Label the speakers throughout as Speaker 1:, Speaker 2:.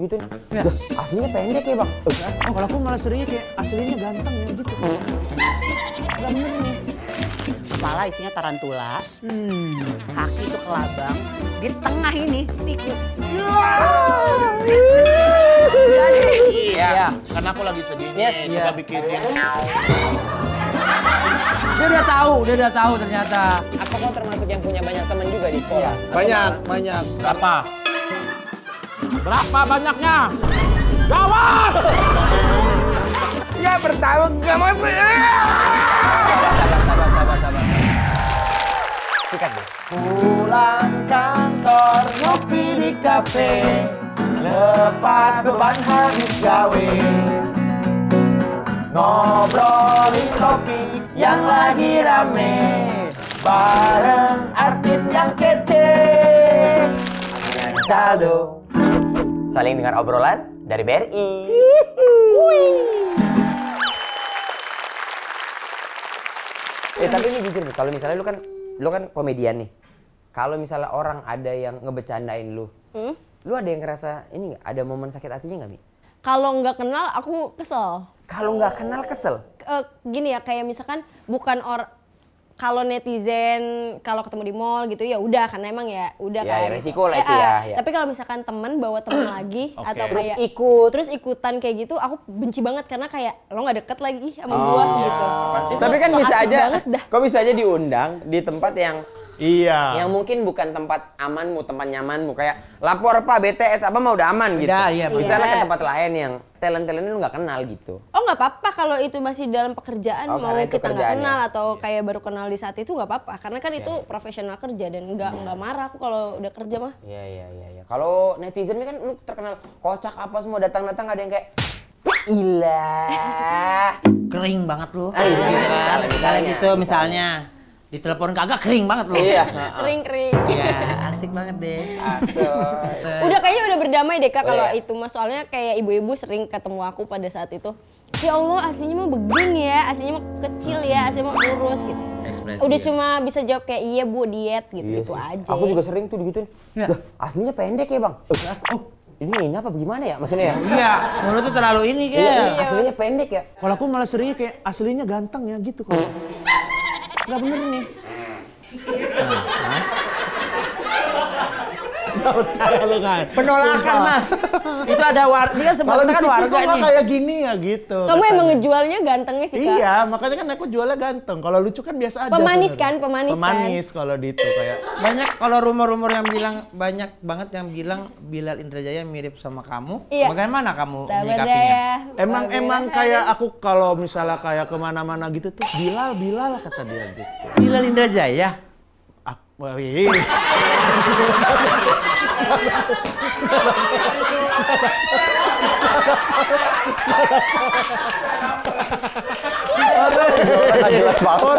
Speaker 1: Gitu nih. Ya. Aslinya pendek ya bang.
Speaker 2: Oh, kalau aku malah seringnya kayak aslinya ganteng ya gitu.
Speaker 3: Gak bener nih. Kepala isinya tarantula, kaki itu kelabang, di tengah ini tikus.
Speaker 2: Iya. Karena aku lagi sedih nih, coba bikinin.
Speaker 4: Dia udah tahu ternyata.
Speaker 1: Apa kau termasuk yang punya banyak teman juga di sekolah?
Speaker 5: Banyak.
Speaker 2: Berapa banyaknya? Jawab!
Speaker 5: Ya bertahun gak masuk.
Speaker 1: Sabar. Sikat deh.
Speaker 2: Pulang kantor, ngopi di kafe, lepas beban habis gawe, ngobrolin topik yang lagi rame, bareng artis yang kece. Saldo.
Speaker 1: Saling dengar obrolan dari BRI. Tapi ini jujur nih, kalau misalnya lu kan komedian nih. Kalau misalnya orang ada yang ngebecandain lu ada yang ngerasa ini nggak? Ada momen sakit hatinya nggak, Mi?
Speaker 6: Kalau nggak kenal aku kesel.
Speaker 1: Kalau nggak kenal kesel.
Speaker 6: Gini ya, kayak misalkan bukan kalau netizen kalau ketemu di mall gitu ya udah, karena emang ya udah
Speaker 1: Ya,
Speaker 6: kan.
Speaker 1: resiko lah itu ya.
Speaker 6: Tapi kalau misalkan temen bawa temen lagi atau
Speaker 1: Terus
Speaker 6: kayak
Speaker 1: ikut.
Speaker 6: ikutan kayak gitu, aku benci banget karena kayak lo nggak deket lagi sama gua gitu. Terus
Speaker 1: Tapi kan
Speaker 6: so
Speaker 1: bisa
Speaker 6: asik
Speaker 1: aja,
Speaker 6: banget dah.
Speaker 1: kok bisa aja diundang di tempat yang
Speaker 2: Iya.
Speaker 1: mungkin bukan tempat amanmu, tempat nyamanmu. Kayak lapor Pak BTS apa mah udah aman gitu.
Speaker 4: Iya,
Speaker 1: Misalnya
Speaker 6: iya.
Speaker 1: ke tempat lain yang talent-talentnya lu nggak kenal gitu.
Speaker 6: Oh nggak apa-apa kalau itu masih dalam pekerjaan,
Speaker 1: Oh,
Speaker 6: mau
Speaker 1: karena itu
Speaker 6: kita nggak
Speaker 1: kerjaannya.
Speaker 6: kenal atau kayak baru kenal di saat itu nggak apa-apa, karena kan itu profesional kerja dan nggak marah aku kalau udah kerja mah.
Speaker 1: Iya. Kalau netizen ini kan lu terkenal kocak apa semua datang-datang ada yang kayak ilah.
Speaker 4: Kering banget lu.
Speaker 1: Misalnya.
Speaker 4: Misalnya gitu, misalnya. Ditelepon kagak kering banget lu.
Speaker 1: Iya.
Speaker 6: Kering-kering.
Speaker 4: Iya, asik banget deh.
Speaker 6: Udah kayaknya udah berdamai deh Kak kalau
Speaker 1: iya.
Speaker 6: itu mah, soalnya kayak ibu-ibu sering ketemu aku pada saat itu. Ya Allah, aslinya mah begini ya, aslinya mah kecil ya, aslinya mah kurus gitu.
Speaker 4: Ekspresi
Speaker 6: Udah
Speaker 4: ya.
Speaker 6: cuma bisa jawab kayak iya Bu, diet gitu-gitu
Speaker 1: Iya sih.
Speaker 6: aja.
Speaker 1: Aku juga sering tuh digituin.
Speaker 4: Ya.
Speaker 1: Lah, aslinya pendek ya bang. Ini apa gimana ya maksudnya ya?
Speaker 4: Iya, mulut tuh terlalu ini
Speaker 1: Iya,
Speaker 4: kayak.
Speaker 1: aslinya pendek ya.
Speaker 2: Kalau aku malah seringnya kayak aslinya ganteng ya gitu kalau. Nggak bener nih. Nggak percaya lu kan?
Speaker 4: Penolakan, Mas. Itu ada warga, dia kan
Speaker 2: Kalau
Speaker 4: sebenarnya kan warga
Speaker 2: kok
Speaker 4: nih.
Speaker 2: kayak gini ya gitu.
Speaker 6: Kamu emang
Speaker 2: katanya.
Speaker 6: ngejualnya gantengnya sih Kak.
Speaker 2: Iya, makanya kan aku jualnya ganteng. Kalau lucu kan biasa aja.
Speaker 6: Pemanis
Speaker 2: sebenarnya.
Speaker 6: kan, pemanis kan.
Speaker 2: Pemanis kalau di itu kayak.
Speaker 4: Banyak kalau rumor-rumor yang bilang, banyak banget yang bilang Bilal Indrajaya mirip sama kamu.
Speaker 6: Iya.
Speaker 4: Bagaimana kamu
Speaker 6: Sabar
Speaker 4: menyikapinya?
Speaker 6: ya.
Speaker 2: Emang kayak aku kalau misalnya kayak kemana-mana gitu tuh Bilal kata dia gitu.
Speaker 4: Bilal Indrajaya?
Speaker 2: Wih.
Speaker 1: Jelas banget.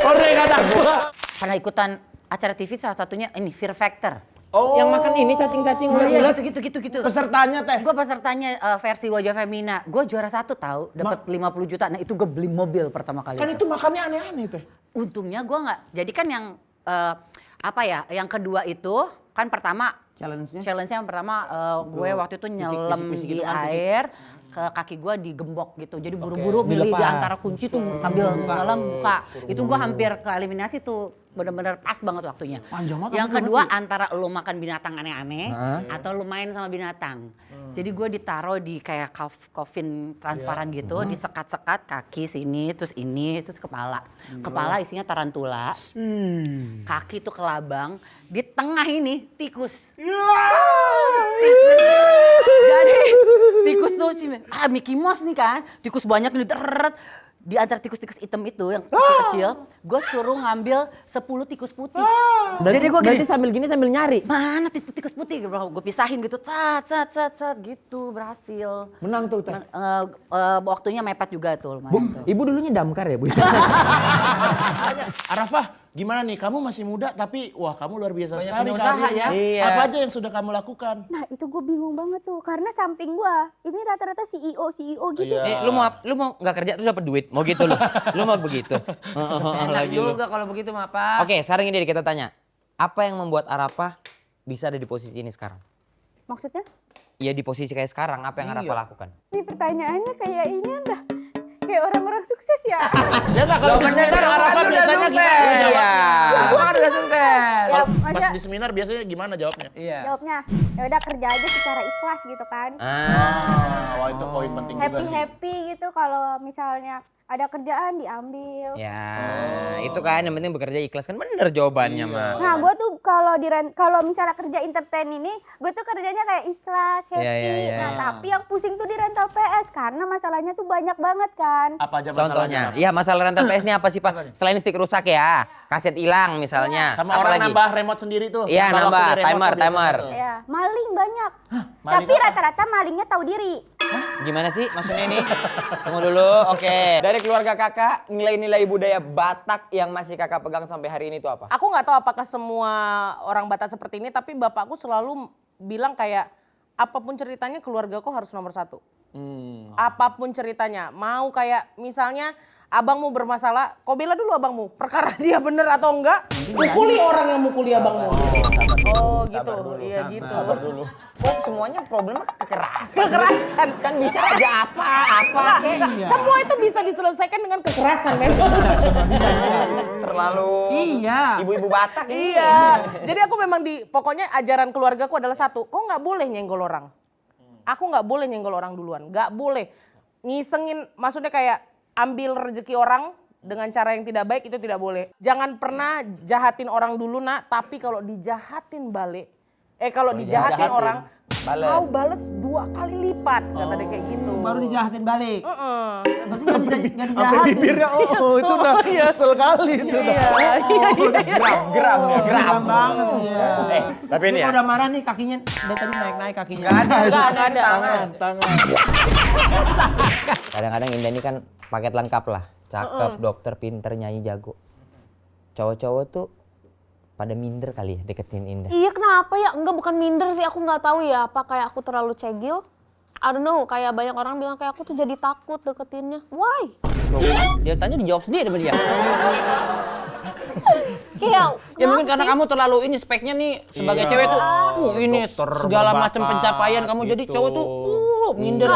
Speaker 2: Ore kata gua.
Speaker 3: Karena ikutan acara TV salah satunya ini Fear Factor.
Speaker 1: Oh, yang makan ini cacing-cacing
Speaker 3: Iya,
Speaker 1: ulat.
Speaker 3: gitu.
Speaker 2: Pesertanya teh.
Speaker 3: Gue pesertanya versi Wajah Femina. Gue juara 1 tahu, dapat 50 juta. Nah, itu gue beli mobil pertama kali.
Speaker 2: Kan itu makannya aneh-aneh teh.
Speaker 3: Untungnya gue nggak. Jadi kan yang apa ya? Yang kedua itu kan pertama
Speaker 4: Challenge-nya?
Speaker 3: challenge-nya yang pertama gue waktu itu nyelam
Speaker 4: fisik
Speaker 3: di
Speaker 4: gitu kan, fisik.
Speaker 3: air ke kaki gue digembok gitu. Jadi buru-buru milih di antara kunci tuh sambil nyelam buka. Itu gue hampir ke eliminasi tuh. Bener-bener pas banget waktunya.
Speaker 4: Panjang banget,
Speaker 3: Yang
Speaker 4: kamu
Speaker 3: kedua
Speaker 4: mati.
Speaker 3: antara lo makan binatang aneh-aneh atau lo main sama binatang. Jadi gue ditaruh di kayak coffin transparan gitu, disekat-sekat kaki sini, terus kepala. Kepala isinya tarantula, kaki tuh kelabang, di tengah ini tikus. Tikus. Jadi tikus tuh Mickey Mouse nih kan, tikus banyak nih deret. Di antara tikus-tikus hitam itu yang kecil-kecil, gue suruh ngambil 10 tikus putih. Jadi gue gini,
Speaker 1: sambil gini sambil nyari.
Speaker 3: mana tikus putih? Gue pisahin gitu, cat gitu, berhasil.
Speaker 2: Menang tuh teh.
Speaker 3: Waktunya mepet juga tuh lumayan tuh.
Speaker 1: Ibu dulunya damkar ya, Bu?
Speaker 2: Arafah, gimana nih? Kamu masih muda tapi wah kamu luar biasa
Speaker 4: Banyak
Speaker 2: sekali
Speaker 4: punya usaha
Speaker 2: karirnya.
Speaker 4: ya.
Speaker 1: Iya.
Speaker 2: Apa aja yang sudah kamu lakukan?
Speaker 7: Nah itu gue bingung banget tuh, karena samping gue ini rata-rata CEO gitu.
Speaker 2: Iya.
Speaker 1: Lu mau nggak kerja terus dapat duit? Mau gitu lu mau begitu?
Speaker 4: Enak
Speaker 1: Lagi lu.
Speaker 4: juga kalau begitu mah, Pak.
Speaker 1: Oke, sekarang ini kita tanya. Apa yang membuat Arafah bisa ada di posisi ini sekarang?
Speaker 7: Maksudnya?
Speaker 1: Ya di posisi kayak sekarang, apa yang Rafa lakukan?
Speaker 7: Ini pertanyaannya kayak ini udah kayak orang-orang sukses ya.
Speaker 2: Ya nggak kalau di seminar Arafa biasanya gimana
Speaker 1: Iya.
Speaker 2: jawabnya?
Speaker 5: Aku kan udah sukses.
Speaker 7: Ya,
Speaker 2: Pas
Speaker 7: masa
Speaker 2: di seminar biasanya gimana jawabnya?
Speaker 5: Iya.
Speaker 7: jawabnya ya udah kerja aja secara ikhlas gitu kan.
Speaker 2: Wah itu poin penting juga
Speaker 7: Happy
Speaker 2: sih.
Speaker 7: happy gitu kalau misalnya ada kerjaan diambil.
Speaker 1: Ya, itu kan yang penting bekerja ikhlas kan bener jawabannya mah.
Speaker 7: Nah, gue tuh kalau misalnya kerja entertain ini, gue tuh kerjanya kayak ikhlas, happy.
Speaker 1: Iya.
Speaker 7: Nah, tapi yang pusing tuh di rental PS karena masalahnya tuh banyak banget kan.
Speaker 2: Apa aja
Speaker 1: Contohnya,
Speaker 2: masalahnya?
Speaker 1: iya masalah rental PS ini apa sih Pak? Selain stick rusak ya, kaset hilang misalnya.
Speaker 2: Sama
Speaker 1: Apa
Speaker 2: orang
Speaker 1: lagi?
Speaker 2: nambah remote sendiri tuh.
Speaker 1: Iya,
Speaker 2: Kalau
Speaker 1: nambah,
Speaker 2: waktu di remote
Speaker 1: timer,
Speaker 2: tuh biasanya
Speaker 1: timer.
Speaker 2: tuh.
Speaker 7: Ya, maling banyak.
Speaker 2: Maling
Speaker 7: Tapi
Speaker 2: apa?
Speaker 7: rata-rata malingnya tahu diri.
Speaker 1: Gimana sih maksudnya ini? Tunggu dulu, oke. Dari keluarga kakak, nilai-nilai budaya Batak yang masih kakak pegang sampai hari ini itu apa?
Speaker 8: Aku nggak tahu apakah semua orang Batak seperti ini, tapi bapakku selalu bilang kayak apapun ceritanya keluargaku harus nomor satu. Apapun ceritanya, mau kayak misalnya abangmu bermasalah, kau bela dulu abangmu. Perkara dia bener atau enggak, pukuli orang yang mukuli abangmu. Oh gitu, iya gitu.
Speaker 1: Sabar dulu. Kok semuanya problemnya kekerasan?
Speaker 8: Kekerasan
Speaker 1: Kan bisa aja apa kayak
Speaker 8: Semua itu bisa diselesaikan dengan kekerasan memang.
Speaker 1: terlalu
Speaker 8: Iya.
Speaker 1: ibu-ibu Batak ini.
Speaker 8: Iya. Jadi aku memang pokoknya ajaran keluargaku adalah satu, kok nggak boleh nyenggol orang. Aku nggak boleh nyenggol orang duluan, nggak boleh ngisengin, maksudnya kayak ambil rezeki orang dengan cara yang tidak baik itu tidak boleh. Jangan pernah jahatin orang dulu nak, tapi kalau dijahatin balik, kalau dijahatin orang, kau bales 2 kali lipat, kata dia kayak gitu.
Speaker 4: Baru dijahatin balik. Berarti nggak bisa nggak
Speaker 2: Sampai
Speaker 4: dijahatin.
Speaker 2: bibirnya, itu udah kesel kali itu udah.
Speaker 1: Geram
Speaker 4: banget ya.
Speaker 1: Tapi ini ya.
Speaker 4: Kalau udah marah nih kakinya, dari tadi naik-naik kakinya.
Speaker 8: Nggak ada.
Speaker 2: Tangan.
Speaker 1: Kadang-kadang Indah ini kan paket lengkap lah. Cakep, dokter, pinter, nyanyi, jago. Cowok-cowok tuh pada minder kali ya deketin Indah.
Speaker 9: Iya kenapa ya? Enggak bukan minder sih, aku nggak tahu ya apa kayak aku terlalu cegil. I don't know, kayak banyak orang bilang kayak aku tuh jadi takut deketinnya. Why?
Speaker 5: Dia tanya dijawab sendiri sama dia.
Speaker 9: Kayak
Speaker 5: Ya mungkin karena kamu terlalu ini speknya nih sebagai
Speaker 2: Iya.
Speaker 5: cewek tuh. Ini
Speaker 2: Dokter,
Speaker 5: segala
Speaker 2: berbakat,
Speaker 5: macam pencapaian kamu jadi
Speaker 2: gitu.
Speaker 5: cowok tuh minder.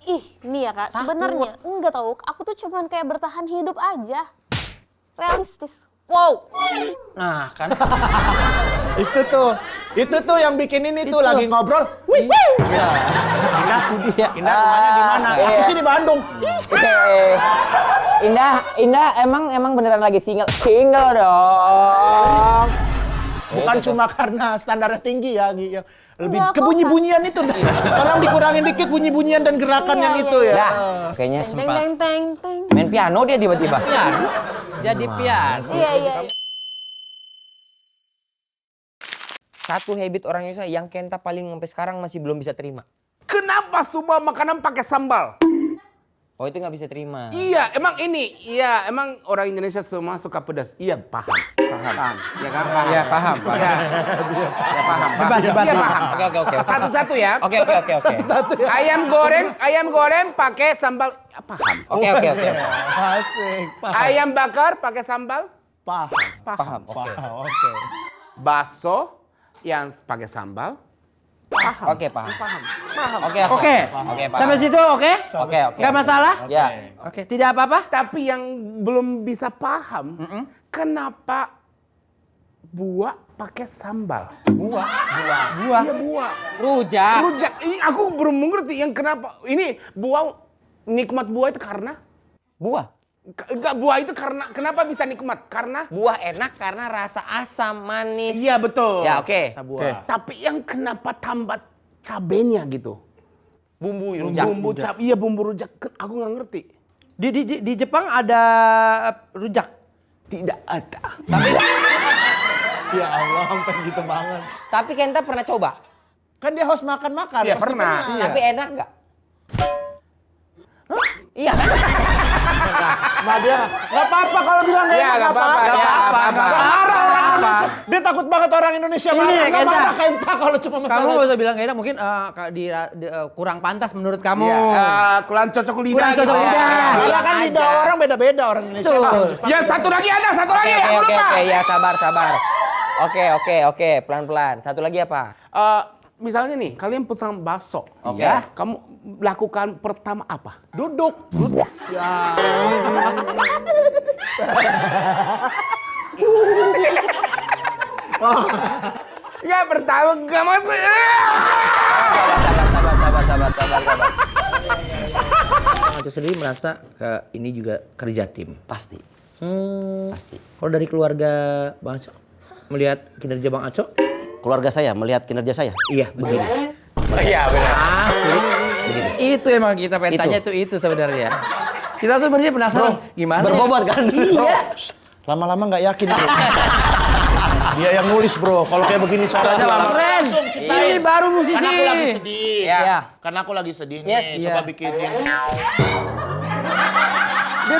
Speaker 9: ih, nih ya Kak, sebenarnya enggak tahu, aku tuh cuman kayak bertahan hidup aja. Realistis.
Speaker 8: Wow.
Speaker 5: Nah, kan.
Speaker 2: Itu tuh yang bikin ini tuh lagi ngobrol. Wih.
Speaker 5: Iya.
Speaker 2: Indah rumahnya di mana? Aku sih di Bandung.
Speaker 1: Indah emang beneran lagi single dong.
Speaker 2: Bukan cuma karena standarnya tinggi ya, Gi. Lebih
Speaker 9: Enggak,
Speaker 2: ke
Speaker 9: kok
Speaker 2: bunyi-bunyian itu. Tolong dikurangin dikit bunyi-bunyian dan gerakan
Speaker 9: Iya,
Speaker 2: yang
Speaker 9: iya,
Speaker 2: itu ya.
Speaker 1: Dah, kayaknya
Speaker 9: Teng teng teng teng.
Speaker 1: main piano dia tiba-tiba.
Speaker 5: Jadi pian.
Speaker 9: Iya.
Speaker 1: Satu habit orang Indonesia yang Kenta paling sampai sekarang masih belum bisa terima.
Speaker 5: Kenapa semua makanan pakai sambal?
Speaker 1: Oh itu nggak bisa terima.
Speaker 5: Iya, emang orang Indonesia semua suka pedas. Iya, paham. Ya kan? Paham.
Speaker 4: Iya, paham.
Speaker 5: Iya, paham. Iya, paham.
Speaker 1: Oke.
Speaker 5: Satu-satu ya.
Speaker 1: Oke.
Speaker 5: Ayam goreng pakai sambal. Ya, paham.
Speaker 1: Oke.
Speaker 2: Asik.
Speaker 5: Ayam bakar pakai sambal.
Speaker 1: Paham. Oke.
Speaker 2: Oke.
Speaker 5: Bakso yang pakai sambal.
Speaker 1: Oke, paham. Oke.
Speaker 4: Oke.
Speaker 1: Paham.
Speaker 4: Sampai situ oke?
Speaker 1: Oke.
Speaker 4: Nggak masalah?
Speaker 1: Ya.
Speaker 4: Oke, tidak apa-apa?
Speaker 5: Tapi yang belum bisa paham, kenapa buah pakai sambal?
Speaker 1: Buah.
Speaker 5: Iya, buah.
Speaker 1: Rujak.
Speaker 5: Rujak. Ini aku belum mengerti yang kenapa. Ini buah, nikmat buah itu karena?
Speaker 1: Buah.
Speaker 5: Enggak, buah itu karena, kenapa bisa nikmat? Karena?
Speaker 1: Buah enak karena rasa asam, manis.
Speaker 5: Iya, betul.
Speaker 1: Ya, oke.
Speaker 2: Sabuah.
Speaker 5: Tapi yang kenapa tambah cabenya gitu?
Speaker 1: Bumbu rujak.
Speaker 5: Bumbu rujak. Aku nggak ngerti.
Speaker 4: Di Jepang ada rujak.
Speaker 5: Tidak ada.
Speaker 2: Ya Allah, sampai gitu banget.
Speaker 1: Tapi Kenta pernah coba.
Speaker 2: Kan dia harus makan-makan.
Speaker 5: Iya,
Speaker 2: pasti
Speaker 5: pernah.
Speaker 2: pernah.
Speaker 1: Tapi enak nggak? Iya kan?
Speaker 2: Nah dia nggak apa-apa kalau bilang nggak
Speaker 5: Iya,
Speaker 2: enak,
Speaker 5: nggak apa-apa.
Speaker 2: Nggak
Speaker 5: Iya,
Speaker 2: apa-apa.
Speaker 5: nggak
Speaker 2: Nggak
Speaker 5: apa-apa.
Speaker 2: marah orang Indonesia. Dia takut banget orang Indonesia
Speaker 4: Ini,
Speaker 2: marah. Nggak
Speaker 4: Kenta.
Speaker 2: marah Kenta kalau cuma
Speaker 4: Kamu
Speaker 2: masalah.
Speaker 4: nggak usah bilang kayak mungkin kurang pantas menurut kamu.
Speaker 5: Kurang cocok lidah.
Speaker 4: Kurang cocok
Speaker 5: gitu.
Speaker 4: lidah.
Speaker 2: Gila kan lidah orang beda-beda orang Indonesia.
Speaker 4: Betul.
Speaker 2: Orang Jepang.
Speaker 5: Ya, satu lagi ada, satu lagi. Aku
Speaker 1: Oke.
Speaker 5: lupa.
Speaker 1: Ya sabar. Oke. Pelan-pelan. Satu lagi apa?
Speaker 5: misalnya nih, kalian pesan bakso.
Speaker 1: Oke.
Speaker 5: Ya, kamu lakukan pertama apa?
Speaker 2: Duduk. Ya.
Speaker 5: Ya pertama gak masuk.
Speaker 1: Sabar.
Speaker 4: Itu sendiri merasa ini juga kerja tim.
Speaker 1: Pasti. Pasti.
Speaker 4: Kalau dari keluarga Bang Aco melihat kinerja Bang Aco,
Speaker 1: Keluarga saya melihat kinerja saya.
Speaker 4: iya begini.
Speaker 1: Iya benar.
Speaker 4: Begini. Itu emang kita pengen tanya itu sebenarnya. Kita tuh sebenarnya penasaran gimana.
Speaker 1: Berbobot kan?
Speaker 4: Iya.
Speaker 2: Lama-lama nggak yakin bro. Dia yang nulis bro. Kalau kayak begini caranya lama.
Speaker 4: Keren. Ini baru musisi.
Speaker 2: Karena aku lagi sedih.
Speaker 4: Iya.
Speaker 2: Karena aku lagi sedih
Speaker 1: Yes.
Speaker 2: nih. Coba
Speaker 4: Iya.
Speaker 2: bikinin.
Speaker 4: Dia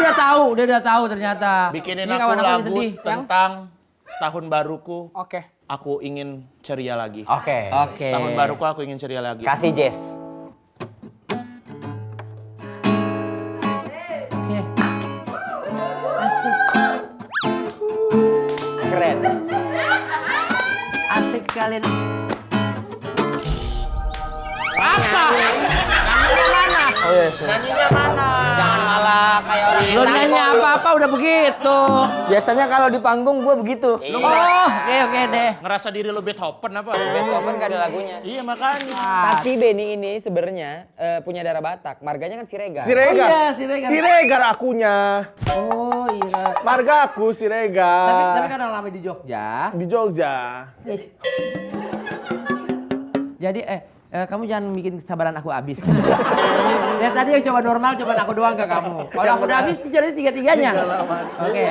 Speaker 4: udah tahu ternyata.
Speaker 2: Bikinin
Speaker 4: Ini
Speaker 2: aku
Speaker 4: kawan
Speaker 2: lagu
Speaker 4: sedih.
Speaker 2: tentang tahun baruku.
Speaker 8: Oke.
Speaker 2: Aku ingin ceria lagi.
Speaker 1: Oke.
Speaker 4: Oke.
Speaker 2: Tahun baruku aku ingin ceria lagi.
Speaker 1: Kasih Jess. Keren.
Speaker 4: Asik sekali.
Speaker 1: Oh iya sih.
Speaker 2: Nyanyinya mana?
Speaker 1: Jangan malah kayak orang
Speaker 4: Lo nanya apa-apa udah begitu.
Speaker 1: Biasanya kalau di panggung gue begitu.
Speaker 4: Oh, oke deh.
Speaker 2: Ngerasa diri lu Beethoven apa?
Speaker 1: Beethoven gak ada lagunya.
Speaker 2: Iya makanya.
Speaker 1: Tapi Benny ini sebenarnya punya darah Batak. Marganya kan Siregar.
Speaker 2: Siregar.
Speaker 4: Oh iya, Siregar.
Speaker 2: Siregar akunya.
Speaker 4: Oh iya.
Speaker 2: Marga aku Siregar.
Speaker 4: Tapi kan orang lama di Jogja.
Speaker 2: Di Jogja.
Speaker 4: Jadi kamu jangan bikin kesabaran aku habis. Ya tadi yang coba normal, coba aku doang ke kamu. Kalau aku udah habis, jadi tiga-tiganya. Oke.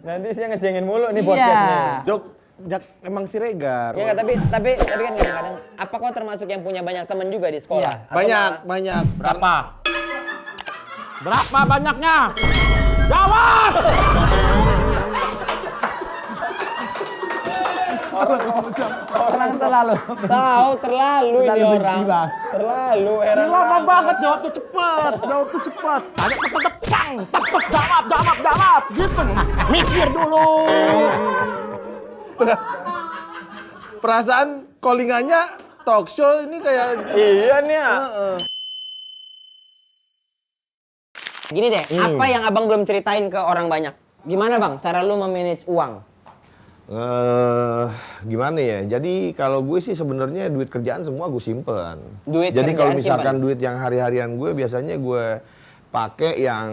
Speaker 1: Nanti saya ngecengin mulu nih
Speaker 4: Iya.
Speaker 1: podcastnya.
Speaker 2: Emang Siregar.
Speaker 1: Iya tapi kan kadang-kadang apa kau termasuk yang punya banyak teman juga di sekolah? Atau
Speaker 2: Banyak. Berapa? Berapa banyaknya? Jawab!
Speaker 4: Orang terlalu.
Speaker 1: Tahu terlalu ini
Speaker 4: Terlalu
Speaker 1: orang.
Speaker 4: benci, Bang.
Speaker 1: Terlalu heran.
Speaker 2: Lama banget jawabnya cepat. Jawabnya cepat. Tanya tepang. Tepet jawab. Gitu. Mikir dulu. Perasaan callingannya talk show ini kayak
Speaker 1: Iya nih ya. Gini deh, apa yang abang belum ceritain ke orang banyak? Gimana bang, cara lu memanage uang?
Speaker 10: Gimana ya? Jadi kalau gue sih sebenarnya duit kerjaan semua gue simpen.
Speaker 1: Duit
Speaker 10: Jadi kalau
Speaker 1: kerjaan
Speaker 10: misalkan
Speaker 1: simpen?
Speaker 10: duit yang hari-harian gue biasanya gue pakai yang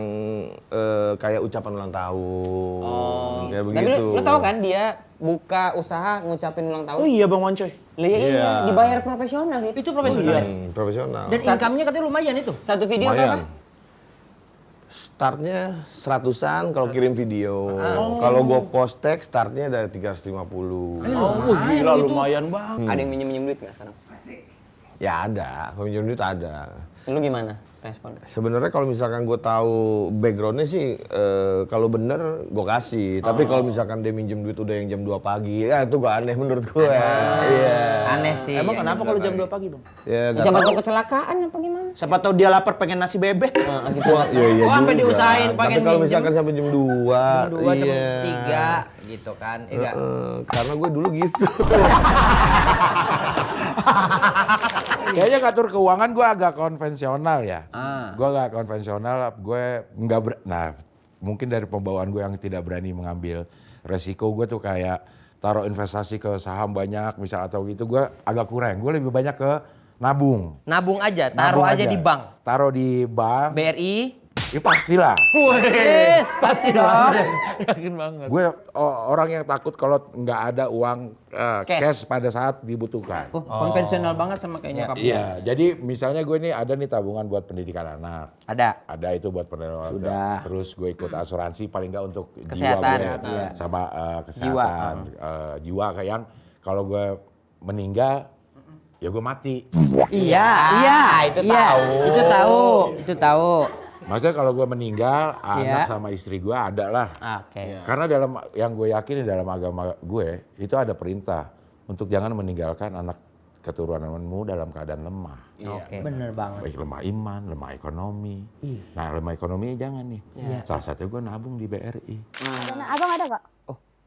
Speaker 10: kayak ucapan ulang tahun, kayak
Speaker 1: Tapi
Speaker 10: begitu.
Speaker 1: lu tahu kan dia buka usaha ngucapin ulang tahun?
Speaker 2: Oh iya Bang Wancoy.
Speaker 1: Iya, dibayar profesional itu.
Speaker 4: Itu profesional.
Speaker 10: Profesional.
Speaker 4: Dan income-nya katanya lumayan itu.
Speaker 1: Satu video
Speaker 10: Lumayan.
Speaker 1: berapa?
Speaker 10: Startnya 100-an kalau kirim video. Kalau gue post teks startnya dari 350.
Speaker 2: Gila lumayan Bang.
Speaker 1: Ada yang minjem duit nggak sekarang?
Speaker 10: Ya ada, kalau minjem duit ada.
Speaker 1: Lu gimana respon?
Speaker 10: Sebenarnya kalau misalkan gue tahu backgroundnya sih, kalau bener gue kasih. Tapi kalau misalkan dia minjem duit udah yang jam 2 pagi, ya itu gak aneh menurut gue. Iya.
Speaker 4: Aneh sih.
Speaker 2: Emang kenapa kalau jam 2 pagi Bang?
Speaker 10: Ya, nggak
Speaker 1: Siapa
Speaker 10: tahu.
Speaker 1: tahu kecelakaan apa gimana?
Speaker 2: Siapa tahu dia lapar pengen nasi bebek.
Speaker 10: Iya
Speaker 4: Oh, sampai
Speaker 10: juga.
Speaker 4: diusahain
Speaker 10: Tapi
Speaker 4: pengen
Speaker 10: kalau
Speaker 4: minjem.
Speaker 10: misalkan sampai jam 2,
Speaker 4: Jam
Speaker 10: iya.
Speaker 4: 3 gitu kan. Iya.
Speaker 10: Karena gue dulu gitu.
Speaker 11: Kayaknya ngatur keuangan gue agak konvensional ya. Gue agak konvensional, nah mungkin dari pembawaan gue yang tidak berani mengambil resiko, gue tuh kayak taruh investasi ke saham banyak misal atau gitu, gue agak kurang. Gue lebih banyak ke nabung.
Speaker 1: Nabung aja,
Speaker 11: Nabung
Speaker 1: taruh aja di bank.
Speaker 11: Taruh di bank.
Speaker 1: BRI.
Speaker 11: Ya pastilah.
Speaker 4: Yes, pasti dong.
Speaker 2: Yakin banget.
Speaker 11: Gue orang yang takut kalau nggak ada uang
Speaker 1: Cash.
Speaker 11: cash pada saat dibutuhkan.
Speaker 4: Konvensional banget sama kayak nyokap.
Speaker 11: Iya, jadi misalnya gue nih ada nih tabungan buat pendidikan anak.
Speaker 1: Ada.
Speaker 11: Itu buat pendidikan.
Speaker 4: Sudah.
Speaker 11: Terus gue ikut asuransi paling nggak untuk
Speaker 1: Kesehatan.
Speaker 11: jiwa gue,
Speaker 1: Iya.
Speaker 11: sama kesehatan jiwa kayak yang kalau gue meninggal ya gue mati.
Speaker 4: Iya.
Speaker 1: itu tahu.
Speaker 4: Itu tahu.
Speaker 11: Maksudnya kalau gue meninggal
Speaker 4: Iya.
Speaker 11: anak sama istri gue ada lah.
Speaker 1: Oke.
Speaker 11: Karena dalam yang gue yakini dalam agama gue itu ada perintah untuk jangan meninggalkan anak keturunanmu dalam keadaan lemah.
Speaker 1: Oke.
Speaker 4: Bener banget.
Speaker 11: Baik lemah iman, lemah ekonomi. Nah lemah ekonomi jangan nih. Salah satu gue nabung di BRI.
Speaker 7: Dana abang ada gak?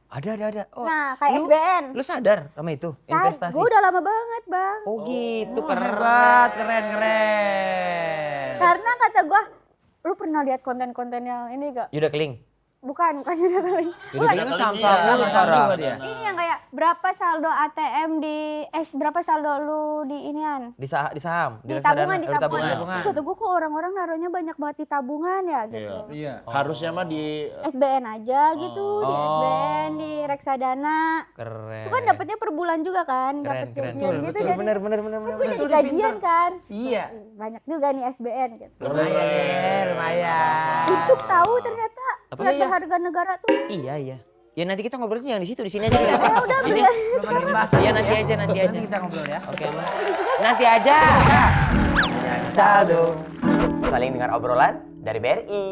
Speaker 1: Ada. Oh,
Speaker 7: Nah, kayak
Speaker 1: lu-
Speaker 7: SBN.
Speaker 1: Lu sadar sama itu investasi?
Speaker 7: Gue udah lama banget, Bang.
Speaker 1: Oh gitu,
Speaker 4: Hebat, keren.
Speaker 7: Karena kata gue, lu pernah lihat konten-konten yang ini gak?
Speaker 1: Yuda Keling.
Speaker 7: Bukan udah kali.
Speaker 1: Yuda Keling kan sama Sarah.
Speaker 7: Ini yang kayak berapa saldo ATM berapa saldo lu di inian?
Speaker 1: Di saham,
Speaker 7: Di
Speaker 1: reksadana,
Speaker 7: tabungan, di
Speaker 1: di
Speaker 7: tabungan. Kata gue kok orang-orang naruhnya banyak banget di tabungan ya gitu.
Speaker 2: Iya. Harusnya mah di
Speaker 7: SBN aja gitu, di SBN, di reksadana.
Speaker 1: Keren.
Speaker 7: Itu kan dapatnya per bulan juga kan, dapat gajian gitu jadi.
Speaker 1: Bener.
Speaker 7: Gue jadi gajian kan.
Speaker 4: Iya.
Speaker 7: Banyak juga nih SBN gitu.
Speaker 4: Lumayan deh, lumayan.
Speaker 7: Untuk tahu ternyata
Speaker 1: Apa
Speaker 7: surat
Speaker 1: iya?
Speaker 7: berharga negara tuh.
Speaker 1: Iya. Ya nanti kita ngobrolnya jangan di situ, di sini aja. Ya
Speaker 7: udah,
Speaker 1: Sini.
Speaker 4: Belum ada pembahasan.
Speaker 1: Iya nanti aja.
Speaker 4: Nanti kita ngobrol ya.
Speaker 1: Oke, Ma. Nanti aja. Saldo. Saling dengar obrolan dari BRI.